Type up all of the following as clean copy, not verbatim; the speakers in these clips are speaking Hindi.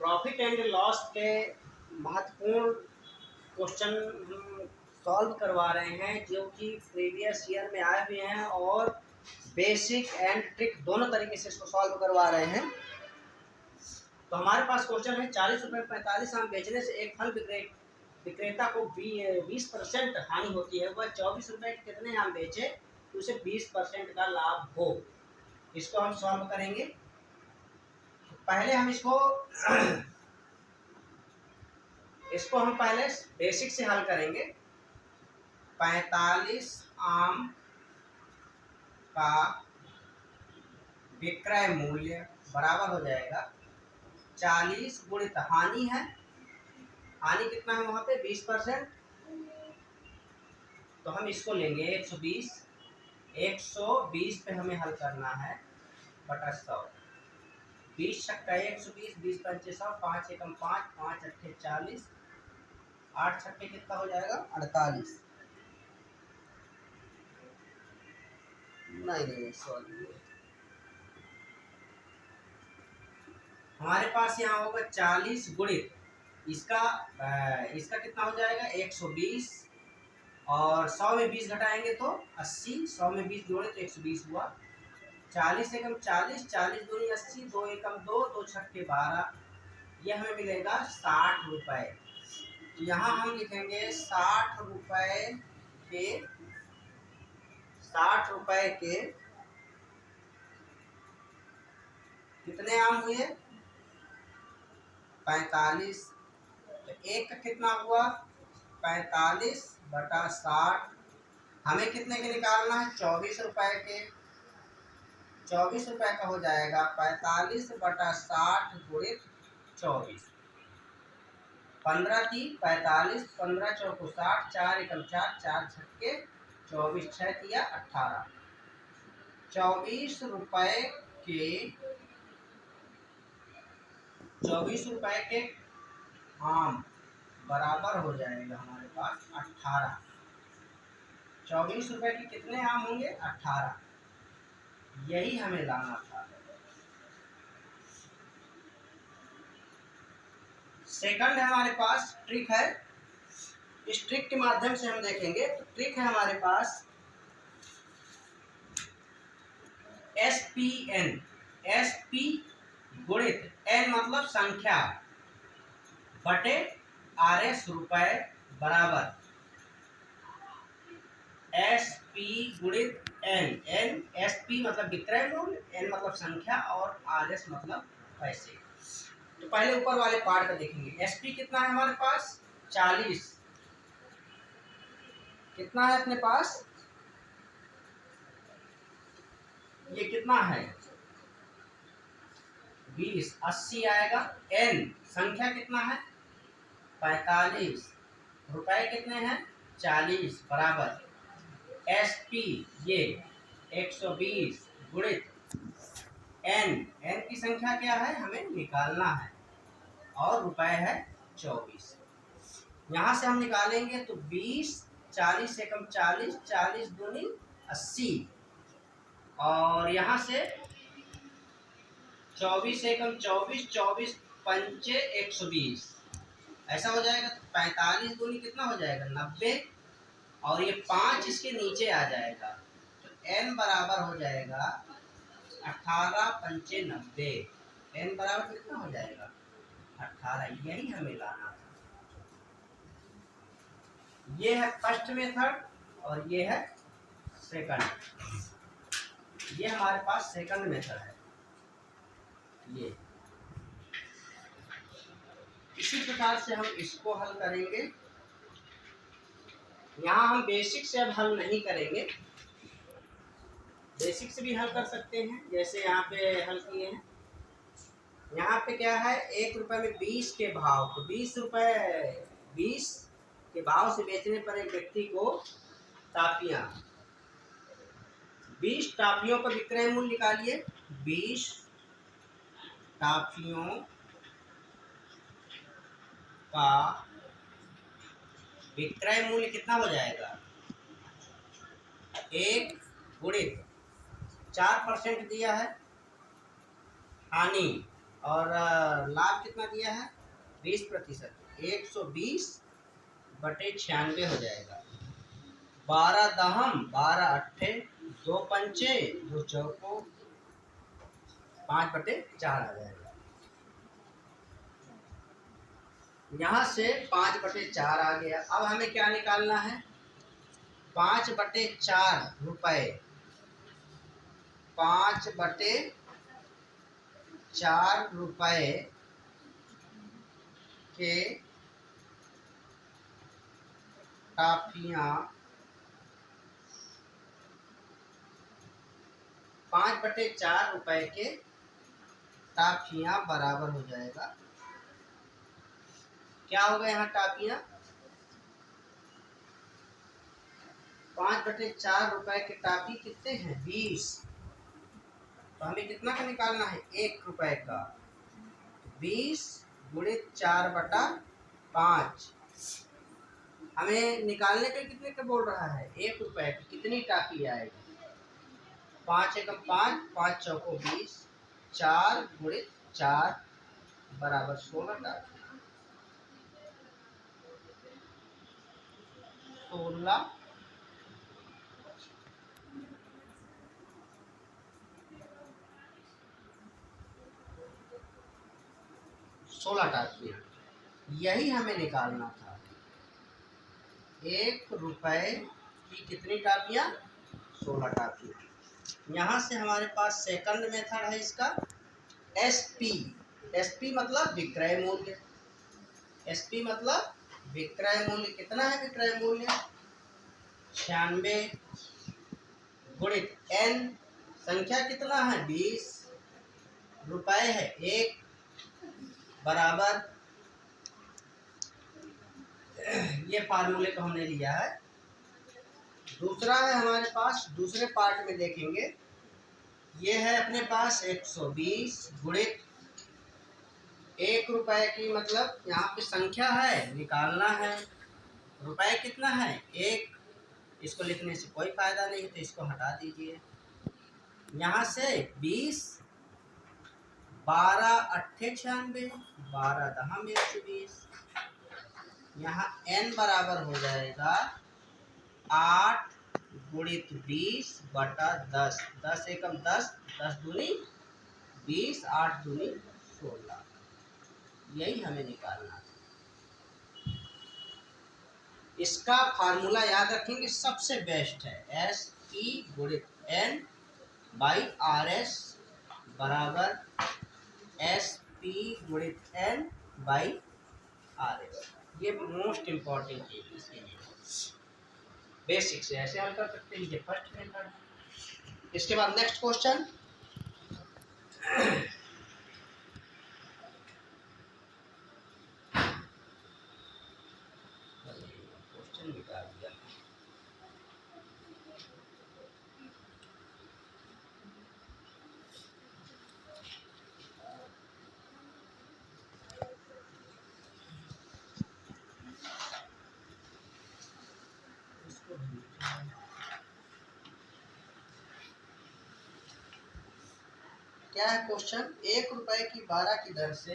प्रॉफिट एंड लॉस के महत्वपूर्ण क्वेश्चन हम सॉल्व करवा रहे हैं जो कि प्रीवियस ईयर में आए हुए हैं और बेसिक एंड ट्रिक दोनों तरीके से इसको सॉल्व करवा रहे हैं। तो हमारे पास क्वेश्चन है 40 रुपये 45 आम बेचने से एक फल विक्रेता को 20% हानि होती है, वह 24 रुपये के कितने आम बेचे तो उसे 20% का लाभ हो। इसको हम सॉल्व करेंगे। पहले हम इसको हम पहले बेसिक से हल करेंगे। 45 आम का विक्रय मूल्य बराबर हो जाएगा 40 गुणित हानि है। हानि कितना है वहाँ पे 20%, तो हम इसको लेंगे 120। 120 पे हमें हल करना है बटा 100। 20 छक्का 120, 20 पंचे 100, 5 एकम 5, 5 अट्ठे 40, 8 छक्के कितना हो जाएगा 48। नहीं सॉरी, हमारे पास यहाँ होगा 40 गुणित इसका कितना हो जाएगा 120 और 100 में 20 घटाएंगे तो 80। 100 में 20 जोड़े तो 120 हुआ। 40 एकम 40, 40 दूनी 80, 2 एकम 2, 2 छक्के 12, यह हमें मिलेगा 60 रुपये। तो यहाँ हम लिखेंगे 60 रुपए के कितने आम हुए 45। तो एक का कितना हुआ 45 बटा 60। हमें कितने के निकालना है 24 रुपए के। 24 रुपए का हो जाएगा 45 बटा 60 गुणित 24। 15 × 3 = 45, 15 × 4 = 60, 4 एकम 4, 4 छक्के 24, 6 × 18। 24 रुपए के आम बराबर हो जाएगा हमारे पास 18। 24 रुपए के कितने आम होंगे 18, यही हमें लाना था। सेकंड है हमारे पास ट्रिक है। इस ट्रिक के माध्यम से हम देखेंगे। तो ट्रिक है हमारे पास SPN, SP गुणित N मतलब संख्या बटे RS रुपए बराबर SP गुणित N। SP मतलब विक्रय मूल्य, N मतलब संख्या और RS मतलब पैसे। तो पहले ऊपर वाले पार्ट का देखेंगे। SP कितना है हमारे पास 40, कितना है अपने पास ये कितना है 20, 80 आएगा। N संख्या कितना है 45, रुपए कितने हैं 40 बराबर SP ये 120 गुणित N की संख्या क्या है हमें निकालना है और रुपए है 24। यहाँ से हम निकालेंगे तो 20, 40 एकम 40, 40 दूनी 80 और यहाँ से 24 एकम 24, 24 पंचे 120, ऐसा हो जाएगा। तो 45 दूनी कितना हो जाएगा 90 और ये 5 इसके नीचे आ जाएगा। तो N बराबर हो जाएगा 18 पंचे 90। N बराबर कितना हो जाएगा 18, यही हमें लाना था। ये है फर्स्ट मेथड और ये है सेकंड। ये हमारे पास सेकंड मेथड है। ये इसी प्रकार से हम इसको हल करेंगे। यहाँ हम बेसिक से अब हल नहीं करेंगे, बेसिक से भी हल कर सकते हैं जैसे यहाँ पे हल किए हैं। यहाँ पे क्या है 1 रुपए में 20 के भाव, तो 20 के भाव से बेचने पर एक व्यक्ति को टाफियाँ 20 टाफियों का विक्रय मूल्य निकालिए। 20 टाफियों का विक्रय मूल्य कितना हो जाएगा 1 गुणित 4% दिया है हानि और लाभ कितना दिया है 20%, 120/96 हो जाएगा। 12 दहम 12 अट्ठे 2 पंचे 2 चौको 5/4 आ जाएगा। यहाँ से 5/4 आ गया। अब हमें क्या निकालना है 5/4 रुपए, 5/4 रुपए के टाफियाँ, 5/4 रुपए के टाफियाँ बराबर हो जाएगा। क्या होगा यहाँ टाफियाँ 5/4 रुपए के टाफी कितने हैं 20, तो हमें कितना का निकालना है 1 रुपए का। 20 गुणित 4/5 हमें निकालने के कितने का बोल रहा है 1 रुपए की कितनी टाफी आएगी 5 एकम 5 5 चौको 20, 4 गुणित 4 बराबर 16 टाफी, 16 टाफियाँ, यही हमें निकालना था। 1 रुपए की कितनी टाफियाँ 16 टाफियाँ। यहाँ से हमारे पास सेकंड मेथड है इसका एसपी। एसपी मतलब विक्रय मूल्य, एसपी मतलब विक्रय मूल्य। कितना है विक्रय मूल्य 96 गुणित एन, संख्या कितना है 20, रुपए है 1, बराबर ये फार्मूले को हमने लिया है। दूसरा है हमारे पास, दूसरे पार्ट में देखेंगे, ये है अपने पास 120 गुणित 1 रुपए की, मतलब यहाँ पे संख्या है निकालना है, रुपए कितना है 1, इसको लिखने से कोई फायदा नहीं तो इसको हटा दीजिए। यहाँ से 20 12 अट्ठे 96 12 दहम 120, यहाँ n बराबर हो जाएगा 8 गुणित 20/10, 10 एकम 10, 10 दूनी 20, 8 दूनी 16, यही हमें निकालना था। इसका फार्मूला याद रखेंगे, सबसे बेस्ट है एस ई गुणित एन बाई आर एस बराबर एस पी गुणित एन बाई आर एस। ये मोस्ट इम्पॉर्टेंट चीज इसके लिए, बेसिक से ऐसे हल कर सकते हैं। ये फर्स्ट मेथड। इसके बाद नेक्स्ट क्वेश्चन, क्वेश्चन निकाल दिया। क्या है क्वेश्चन, 1 रुपए की 12 की दर से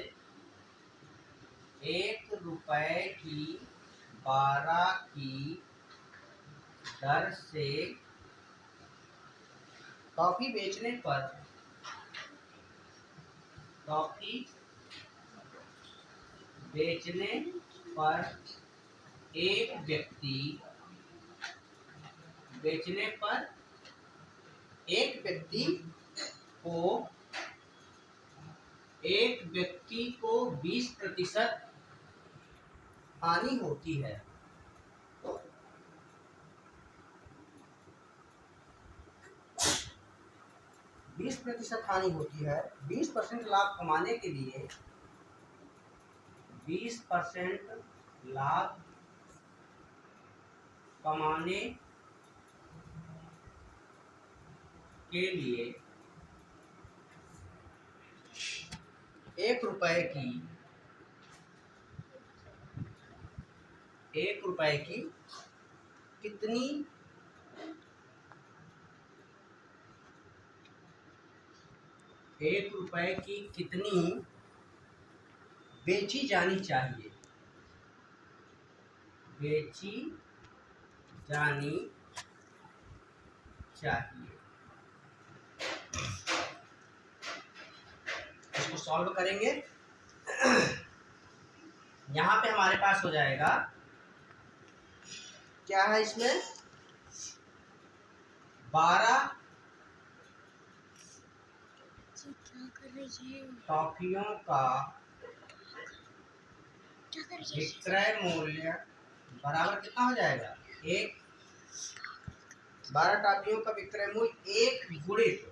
1 रुपए की 12 की दर से टॉफी बेचने पर एक व्यक्ति को 20% हानि होती है, तो 20% हानि होती है। 20% लाभ कमाने के लिए 20% लाभ कमाने के लिए 1 रुपए की कितनी बेची जानी चाहिए, बेची जानी चाहिए। इसको सॉल्व करेंगे। यहाँ पे हमारे पास हो जाएगा, क्या है इसमें, 12 टॉफियों का विक्रय मूल्य बराबर कितना हो जाएगा, 12 टॉफियों का विक्रय मूल्य 1 गुणित,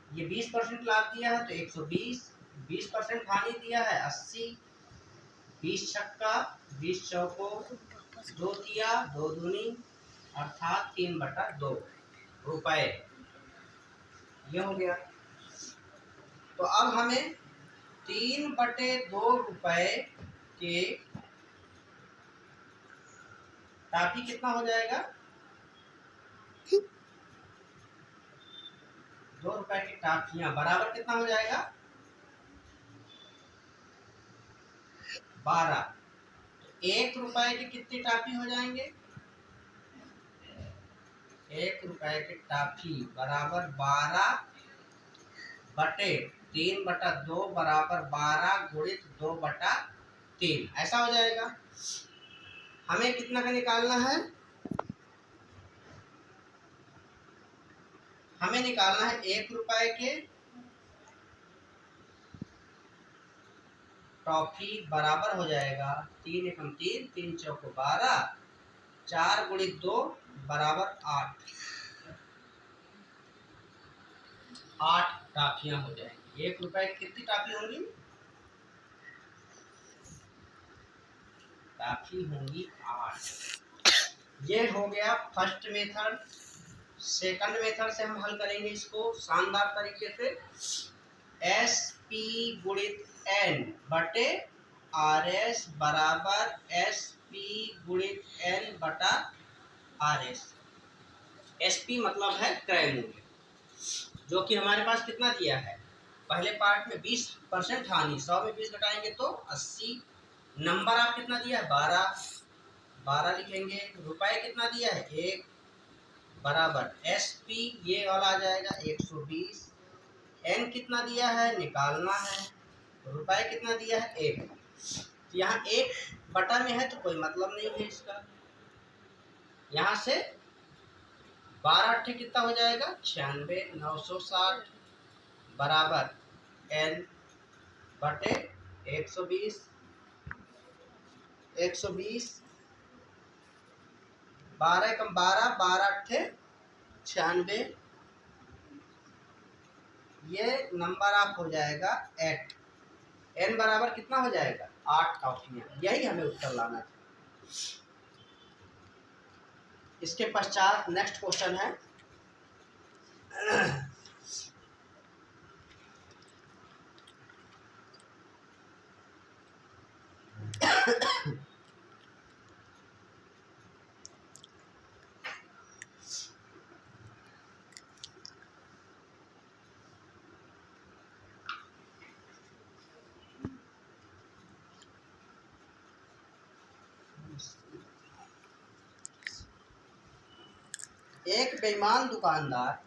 ये 20% लाभ दिया है तो 120, 20% हानि दिया है 80, 20 छक्का 20 चौको 2 दिया 2 दूनी अर्थात 3/2 रुपए, ये हो गया। तो अब हमें 3/2 रुपए के टाफी कितना हो जाएगा, 2 रुपए की टाफियां बराबर कितना हो जाएगा, 12। तो 1 रुपए की कितनी टाफी हो जाएंगे, 1 रुपए की टाफी बराबर 12 बटे 3/2 बराबर 12 गुणित 2/3, ऐसा हो जाएगा। हमें कितना का निकालना है, हमें निकालना है 1 रुपए के टॉफी बराबर हो जाएगा 3 एकम 3, 3 चौको 12, 4 गुणित 2 बराबर 8 टाफियां हो जाएंगी। 1 रुपए की कितनी टाफी होंगी, टाफी होंगी 8। ये हो गया फर्स्ट मेथड। सेकंड मेथड से हम हल करेंगे इसको शानदार तरीके से। एस पी गुणित एन बटे आर एस बराबर एस पी गुणित एन बटा आर एस। एस पी मतलब है क्रय मूल्य, जो कि हमारे पास कितना दिया है, पहले पार्ट में 20% हानि, 100 में 20 घटाएंगे तो 80, नंबर आप कितना दिया है 12 लिखेंगे, रुपए कितना दिया है 1 बराबर एस पी ये वाला आ जाएगा 120, एन कितना दिया है निकालना है, रुपए कितना दिया है 1, यहाँ 1 बटा में है तो कोई मतलब नहीं है इसका, यहाँ से 12 कितना हो जाएगा 96, 960 बराबर एन बटे 120, 12 कम 12, 12 96, ये नंबर आप हो जाएगा 8, एन बराबर कितना हो जाएगा 8 टॉफियां, यही हमें उत्तर लाना है। इसके पश्चात नेक्स्ट क्वेश्चन है एक बेईमान दुकानदार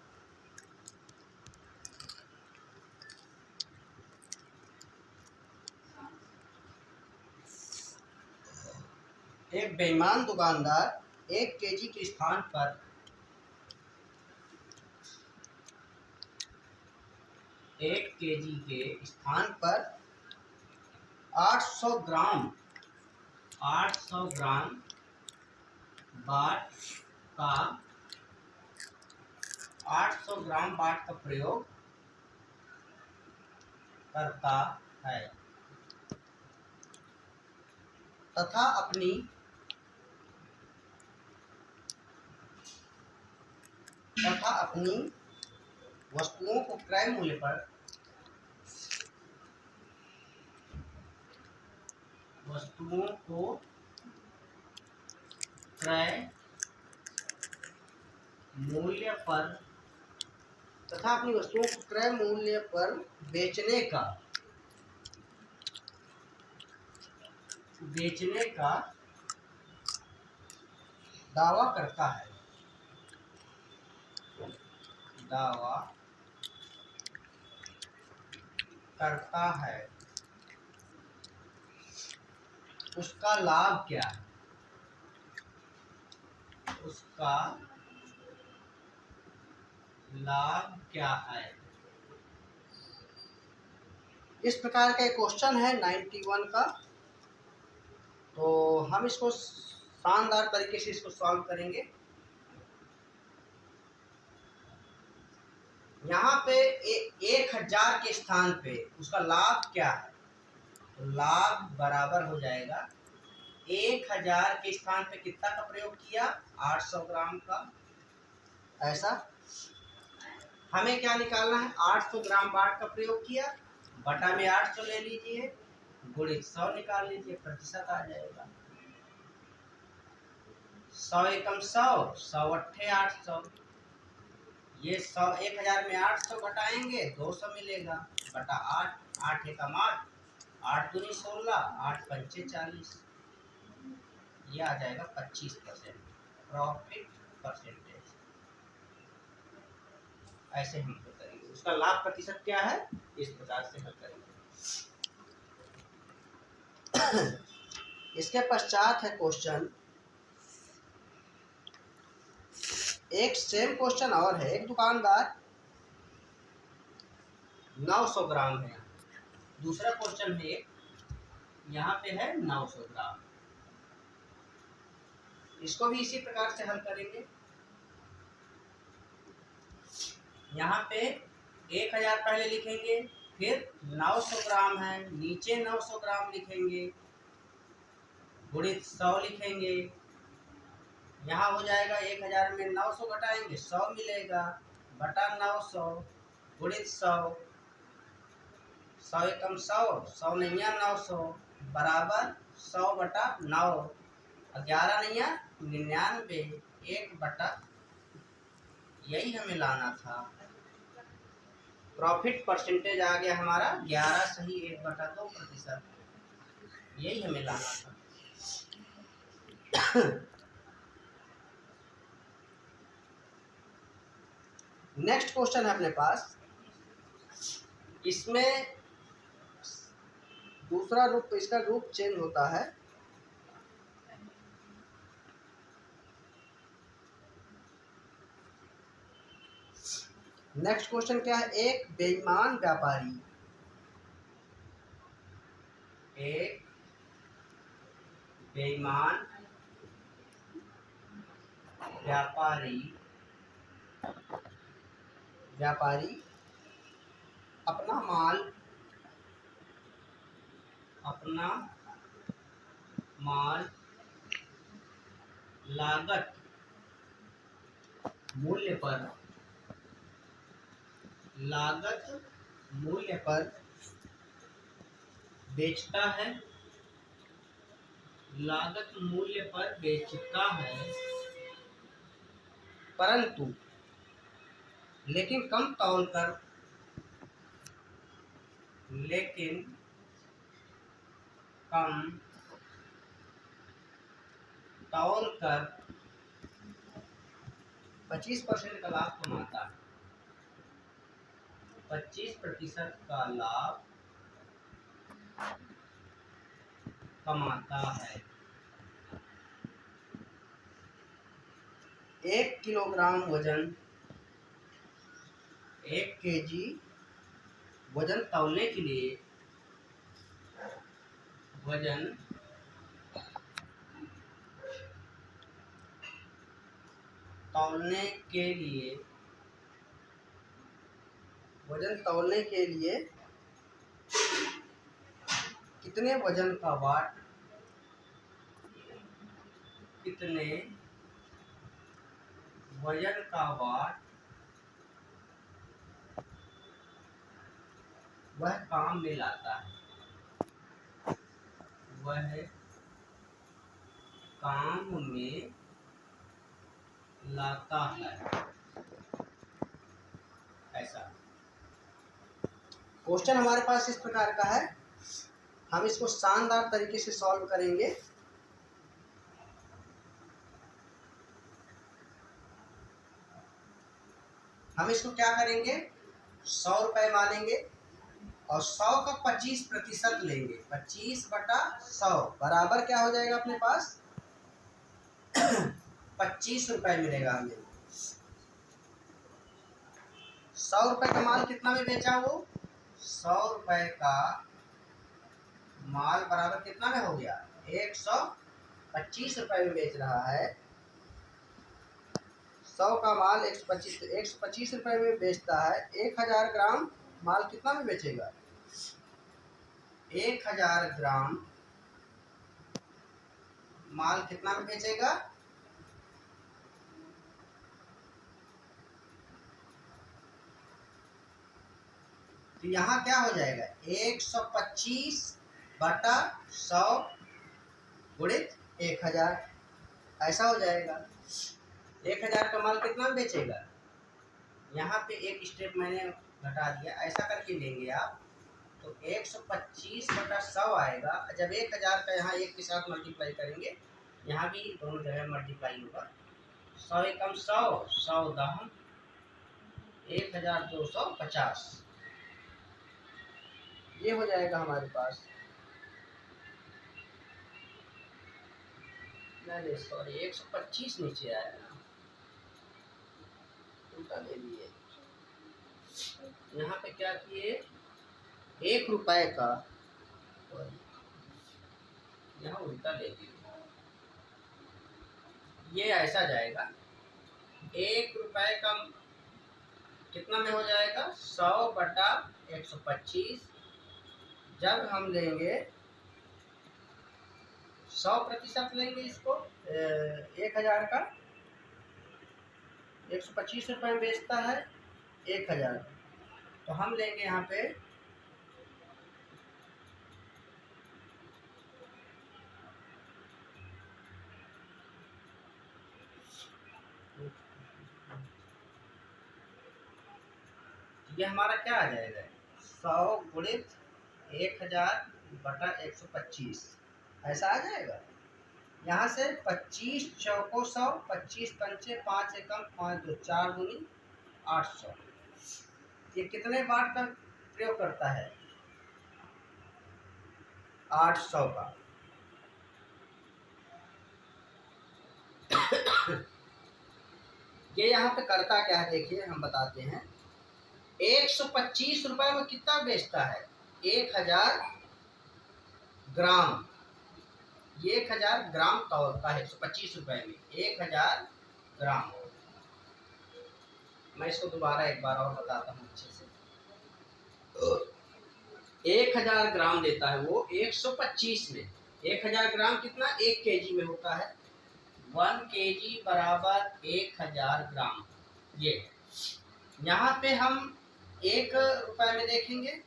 एक बेईमान दुकानदार 1 केजी के स्थान पर 1 केजी के स्थान पर 800 ग्राम बाट का 800 ग्राम बाट का प्रयोग करता है तथा अपनी वस्तुओं को क्रय मूल्य पर बेचने का बेचने का दावा करता है, दावा करता है, उसका लाभ क्या है, उसका लाभ क्या है। इस प्रकार का एक क्वेश्चन है 91 का। तो हम इसको शानदार तरीके से इसको सॉल्व करेंगे। यहाँ पे 1000 के स्थान पे उसका लाभ क्या है, तो लाभ बराबर हो जाएगा 1000 के स्थान पे कितना का प्रयोग किया, 800 ग्राम का। ऐसा हमें क्या निकालना है, 800 ग्राम बाट का प्रयोग किया, बटा में 800 ले लीजिए, गुणित 100 निकाल लीजिए, प्रतिशत आ जाएगा। 100 एकम 100, 100 अट्ठे 800, ये 100 1000 में 800 घटाएंगे 200 मिलेगा, बटा 8, 8 एकम 8, 8 दूनी 16, 8 पंचे 40, ये आ जाएगा 25% प्रॉफिट परसेंटेज। ऐसे हम तो करेंगे, उसका लाभ प्रतिशत क्या है, इस प्रकार से हल करेंगे। इसके पश्चात है क्वेश्चन, एक सेम क्वेश्चन और है। एक दुकानदार 900 ग्राम है, दूसरा क्वेश्चन है यहाँ पे है 900 ग्राम। इसको भी इसी प्रकार से हल करेंगे। यहाँ पे 1000 पहले लिखेंगे, फिर 900 ग्राम है, नीचे 900 ग्राम लिखेंगे, गुणित 100 लिखेंगे। यहाँ हो जाएगा 1000 में 900 घटाएंगे 100 मिलेगा, बटा 900 गुणित 100, 100 एकम 100, 100 नैया 900 बराबर 100 बटा 9, 11 नैया 99, 1 बटा, यही हमें लाना था। प्रॉफिट परसेंटेज आ गया हमारा 11 सही 1/2%, यही हमें लाना था। नेक्स्ट क्वेश्चन है अपने पास, इसमें दूसरा रूप, इसका रूप चेंज होता है। नेक्स्ट क्वेश्चन क्या है, एक बेईमान व्यापारी, एक बेईमान व्यापारी अपना माल लागत मूल्य पर बेचता है, लागत मूल्य पर बेचता है, परंतु लेकिन कम तौल कर 25% का लाभ कमाता है, 25% का लाभ कमाता है। 1 किलोग्राम वजन, 1 केजी वजन तौलने के लिए, वजन तौलने के लिए कितने वजन का वाट वह काम में लाता है, वह काम में लाता है। ऐसा क्वेश्चन हमारे पास इस प्रकार का है, हम इसको शानदार तरीके से सॉल्व करेंगे। हम इसको क्या करेंगे, 100 रुपये मानेंगे और 100 का 25% लेंगे। 25/100 बराबर क्या हो जाएगा अपने पास 25 रुपये मिलेगा हमें। 100 रुपये का माल कितना में बेचा वो, 100 रुपये का माल बराबर कितना में हो गया, 125 रुपये में बेच रहा है। 100 का माल 125 रुपये में बेचता है। 1000 ग्राम माल कितना में बेचेगा, 1000 ग्राम माल कितना में बेचेगा, तो यहाँ क्या हो जाएगा 125/100 गुणित 1000, ऐसा हो जाएगा। 1000 का माल कितना में बेचेगा, यहाँ पे एक स्टेप मैंने घटा दिया, ऐसा करके लेंगे आप तो 125/100 आएगा। जब 1000 का यहाँ एक के साथ मल्टीप्लाई करेंगे, यहाँ भी दोनों जगह मल्टीप्लाई होगा। 100 एकम 100, 100 दहम 1250, ये हो जाएगा हमारे पास। नहीं सॉरी 125 नीचे आएगा, उल्टा ले लिए। यहाँ पे क्या किए, 1 रुपये का, यहाँ उल्टा ले दिए, ये ऐसा जाएगा। 1 रुपये का कितना में हो जाएगा, 100/125। जब हम लेंगे 100% लेंगे इसको, 1000 का 125 रुपये में बेचता है 1000, तो हम लेंगे यहाँ पे 100 हमारा क्या आ जाएगा, 100 गुणित 1000/125, ऐसा आ जाएगा। यहाँ से 25 चौको 100, 25 पंचे 5 एकम 5 2 4 दूनी 800। ये कितने वाट का प्रयोग करता है, 800 का। ये यहाँ पे करता क्या है देखिए, हम बताते हैं। 125 रुपये में कितना बेचता है, 1000 ग्राम, ये 1000 ग्राम तौलता है 125 रुपये में, 1000 ग्राम। मैं इसको दोबारा एक बार और बताता हूँ अच्छे से। 1000 ग्राम देता है वो 125 में। 1000 ग्राम कितना, 1 केजी में होता है। 1 केजी बराबर 1000 ग्राम। ये यहाँ पे हम 1 रुपये में देखेंगे,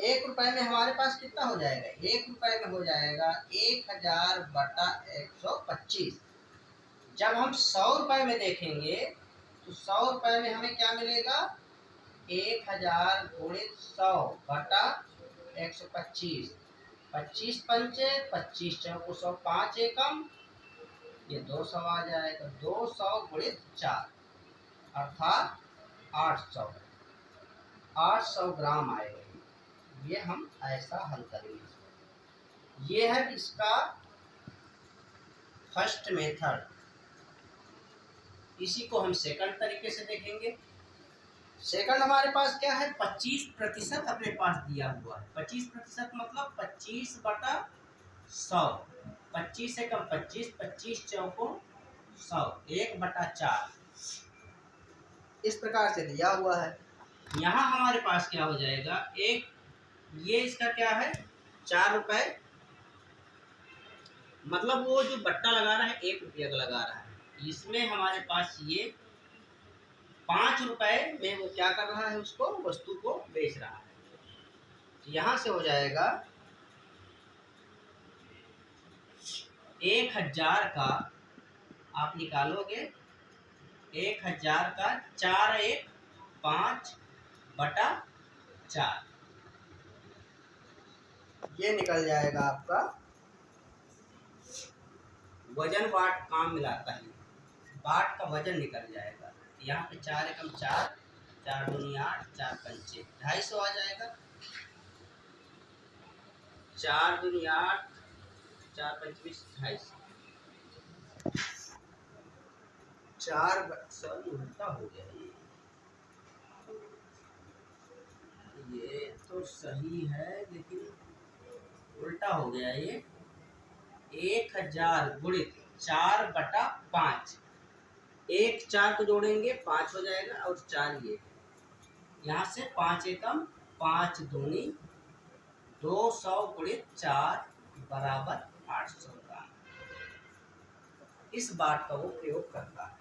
1 रुपये में हमारे पास कितना हो जाएगा, 1 रुपये में हो जाएगा 1000/125। जब हम 100 रुपये में देखेंगे तो 100 रुपये में हमें क्या मिलेगा, 1000 गुणित 100/125, 25 पंचे 25 चौको 100, 5 एकम, ये 200 आ जाएगा। 200 गुणित 4 अर्थात 800 ग्राम आएगा। ये हम ऐसा हल करेंगे। ये है इसका फर्स्ट मेथड। इसी को हम सेकंड तरीके से देखेंगे। सेकंड हमारे पास क्या है, 25% अपने पास दिया हुआ है। 25% मतलब 25/100, 25 से कम 25, 25 चौको 100, 1/4 इस प्रकार से दिया हुआ है। यहाँ हमारे पास क्या हो जाएगा, एक ये इसका क्या है 4 रुपये, मतलब वो जो बट्टा लगा रहा है 1 रुपये का लगा रहा है, इसमें हमारे पास ये 5 रुपये में वो क्या कर रहा है, उसको वस्तु को बेच रहा है। तो यहाँ से हो जाएगा 1000 का आप निकालोगे, 1000 का 4 1 5/4, ये निकल जाएगा आपका वजन। वाट काम मिलाता है, वाट का वजन निकल जाएगा। यहाँ पे 4 एकम 4, 4 दूनी 8, 4 पंचे 250 आ जाएगा। 4 दूनी 8, 4 पंच 250। 4 उल्टा हो गया ये तो सही है लेकिन उल्टा हो गया ये। 1000 गुणित 4/5, 1 4 को जोड़ेंगे 5 हो जाएगा और 4 ये, यहाँ से 5 एकम 5 दूनी 200 गुणित 4 बराबर 800 ग्राम। इस बात का वो प्रयोग करता है।